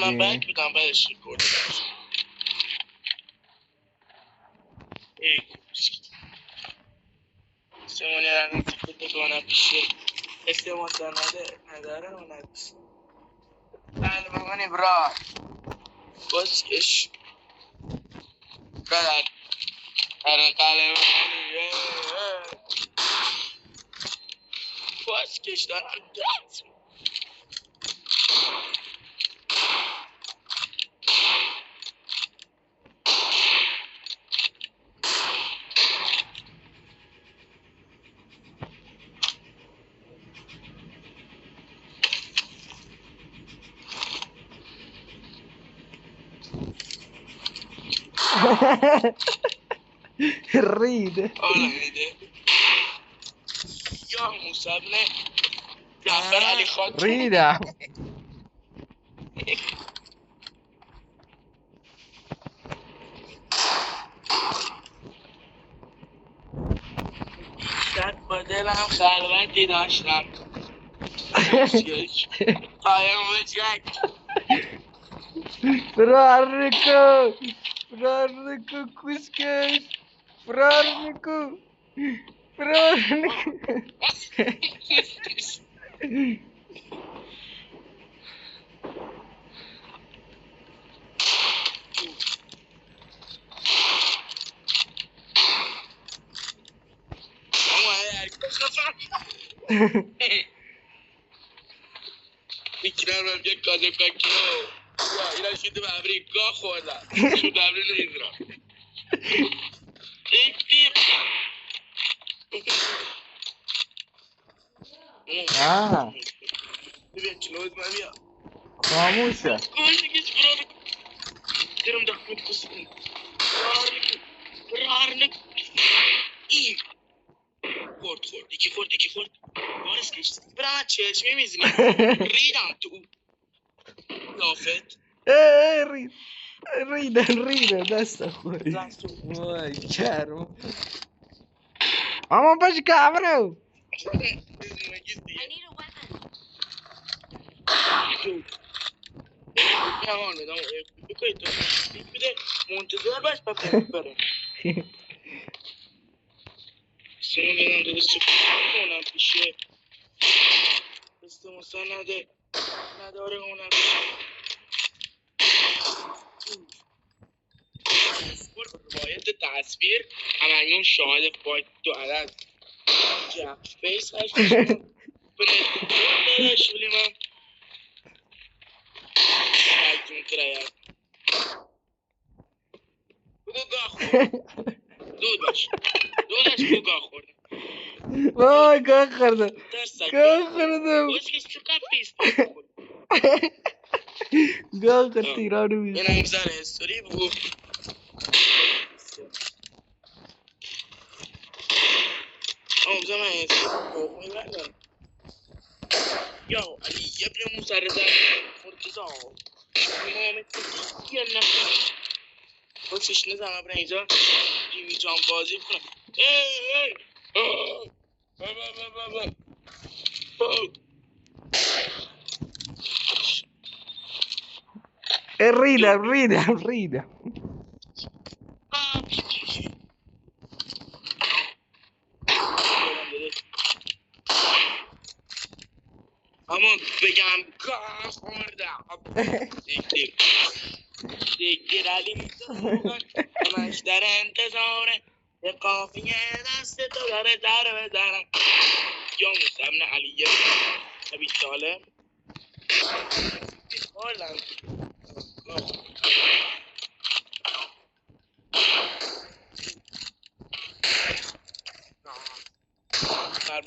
من بک بودم بعدش ریکورد سمونی رنگی تیکت بگانم پیشه استماع نداره و ندست قلبمانی برا بسکش قدر قلبمانی بسکش دارم دست ride. حالا میده یا موسبنه جعفر علی خاتون ریدم. شد با دلم خلوتی داشتم قایم بچک فرار نکن کوسکش. فرار نکن. میکنم هم یک کازه کاکیو یا اینا شده به امریکا خوردن شده امری نیزرا آه ببین چلوز من بیا خاموشه. کنگیش برو درم دخمت کسیم فرار نکن ای خورد یکی خورد بارس کشتی برم چشمی میزنی ریدم تو لافت ریدم دست خوری. وای کرم. اما باش کامرو. Yaman adam bir kayıt bir de montajlar baş bakayım böyle. Senin yanında da sıkıntı olan bir şey. İstemezsen نداره اونم روایت تصویر همایون شاهد فایت دو عدد جک فیس هست به نداش ولی من شاید کرایه بگو گاه خورد دودش بگو گاه خورد وای گاه خوردم. بازگش چقدر پیست گاه خورد تیرانو این میشه. هم سر هستوری بگو آموزه من هستوری بردارم یا علی ابن مسرزن مرتضا امام تکی نکنم باشش نزم ابن اینجا جیمی جان بازی کنم ریدم. اما بگم گاه خوردم دیگر علی میزن همش در انتظاره به قافیه دست تو داره در بزنم یا موسیمن علیه نبی سالم حالم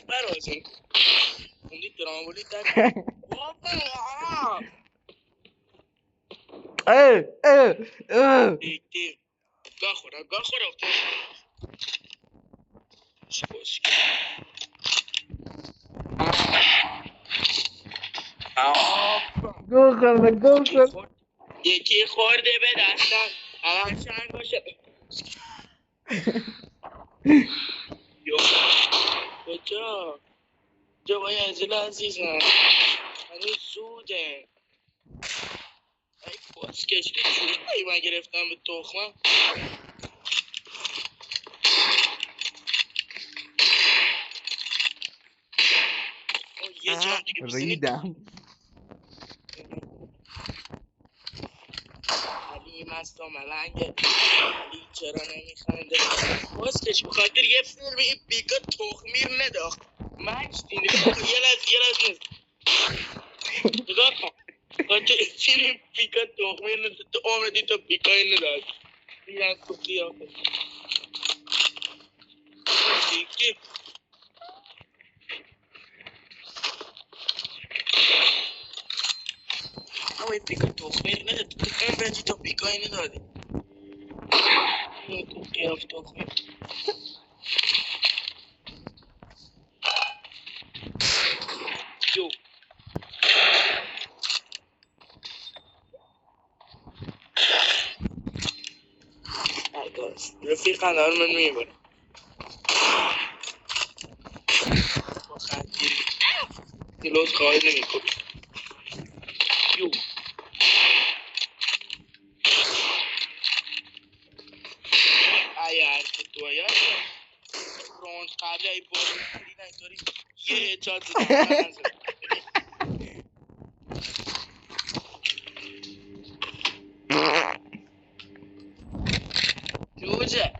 برازم خوندی درامولی در بابا دیگه گاه خورم شکوشکی گاه خوردم. یکی خورده به دستم الان چند باشه کجا بای ازیل عزیزم هنوز زوده کسکش که چوبایی من گرفتم به تخمم. یه جام دیگه بزنی ریدم. علی مست و ملنگه، علی چرا نمیخنده؟ کسکش بخاطر یه فیلم این بیکا تخمیر نداخت مکس دینه. یه لحظه نگاه کن، بخاطر این فیلم بیکا تخمیر نداخت. تو عمردی تو بیکای نداشت بیان تو قیافه دیگه. اما این بیکا تخمیر نداد. تو عمردی تو بیکای ندادی تو قیافه تخمیر. جو رفیقا دارم من میبرم با خندید کلوز خواهد نمی کنم. یو اگر تو باید روند قبل ای بارو کردی نگذاری یه اجاد زدن جوجه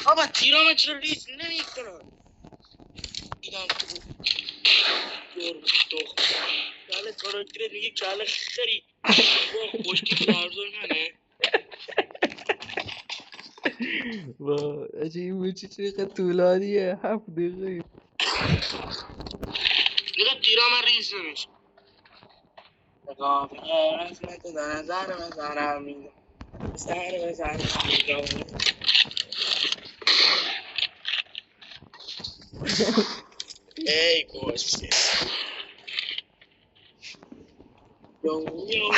آبا تیرامه چرا ریز نمی کنم دیدم تو دور دخم کاله کاراکترت میگه کاله خری با خوشتی فرزای منه. با عجیب موچی چقدر طولانیه 7 دقیقه. دیگه تیرامه ریز نمیشه. نگاه رسمت در نظر بزنم میدم سر بزنم میدم ای گوشتی یو یو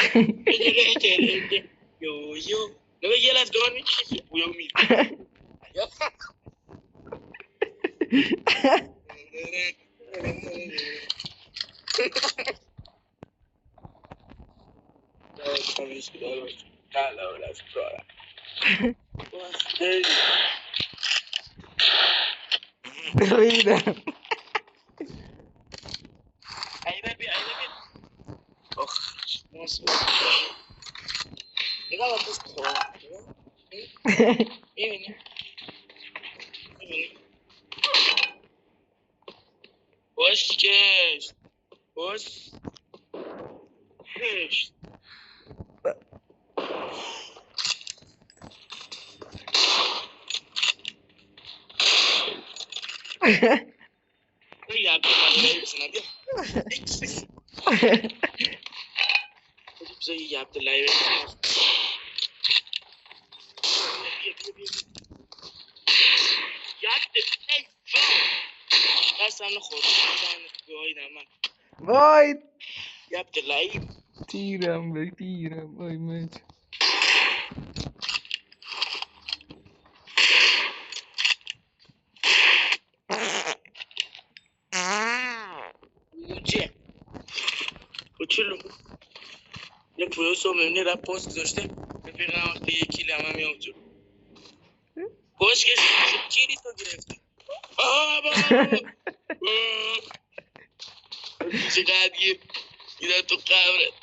یو یو نوه یه لحظه دار میکشی بویو میده ریدم. ایده بیا آخ ناصر نگاه با پس خواه میبینی باشکش باشکش یه عبداللهی بزنم بیا بزن یه عبداللهی بزنم بیا ای جان دستم نخورد گاهیدم من وای یه عبداللهی تیرم به تیرم وای مچ. موچه کوچولو یه پروس رو میبینی رفت پاست داشته رفیقم وقتی یکی لمه میام جو پاست کسی چیری تو گرفتی بابا چقدر ایده تو قبرت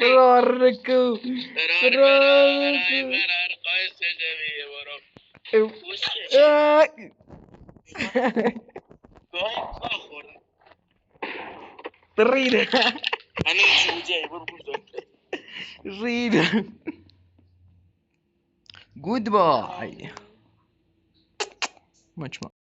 فرار نکو فرار قایست جمعیه برام نکو. پاست کش گاهی خواه خوردم ریدم هنوز جوجه برو بزرگتر ریدم. Goodbye. Much more.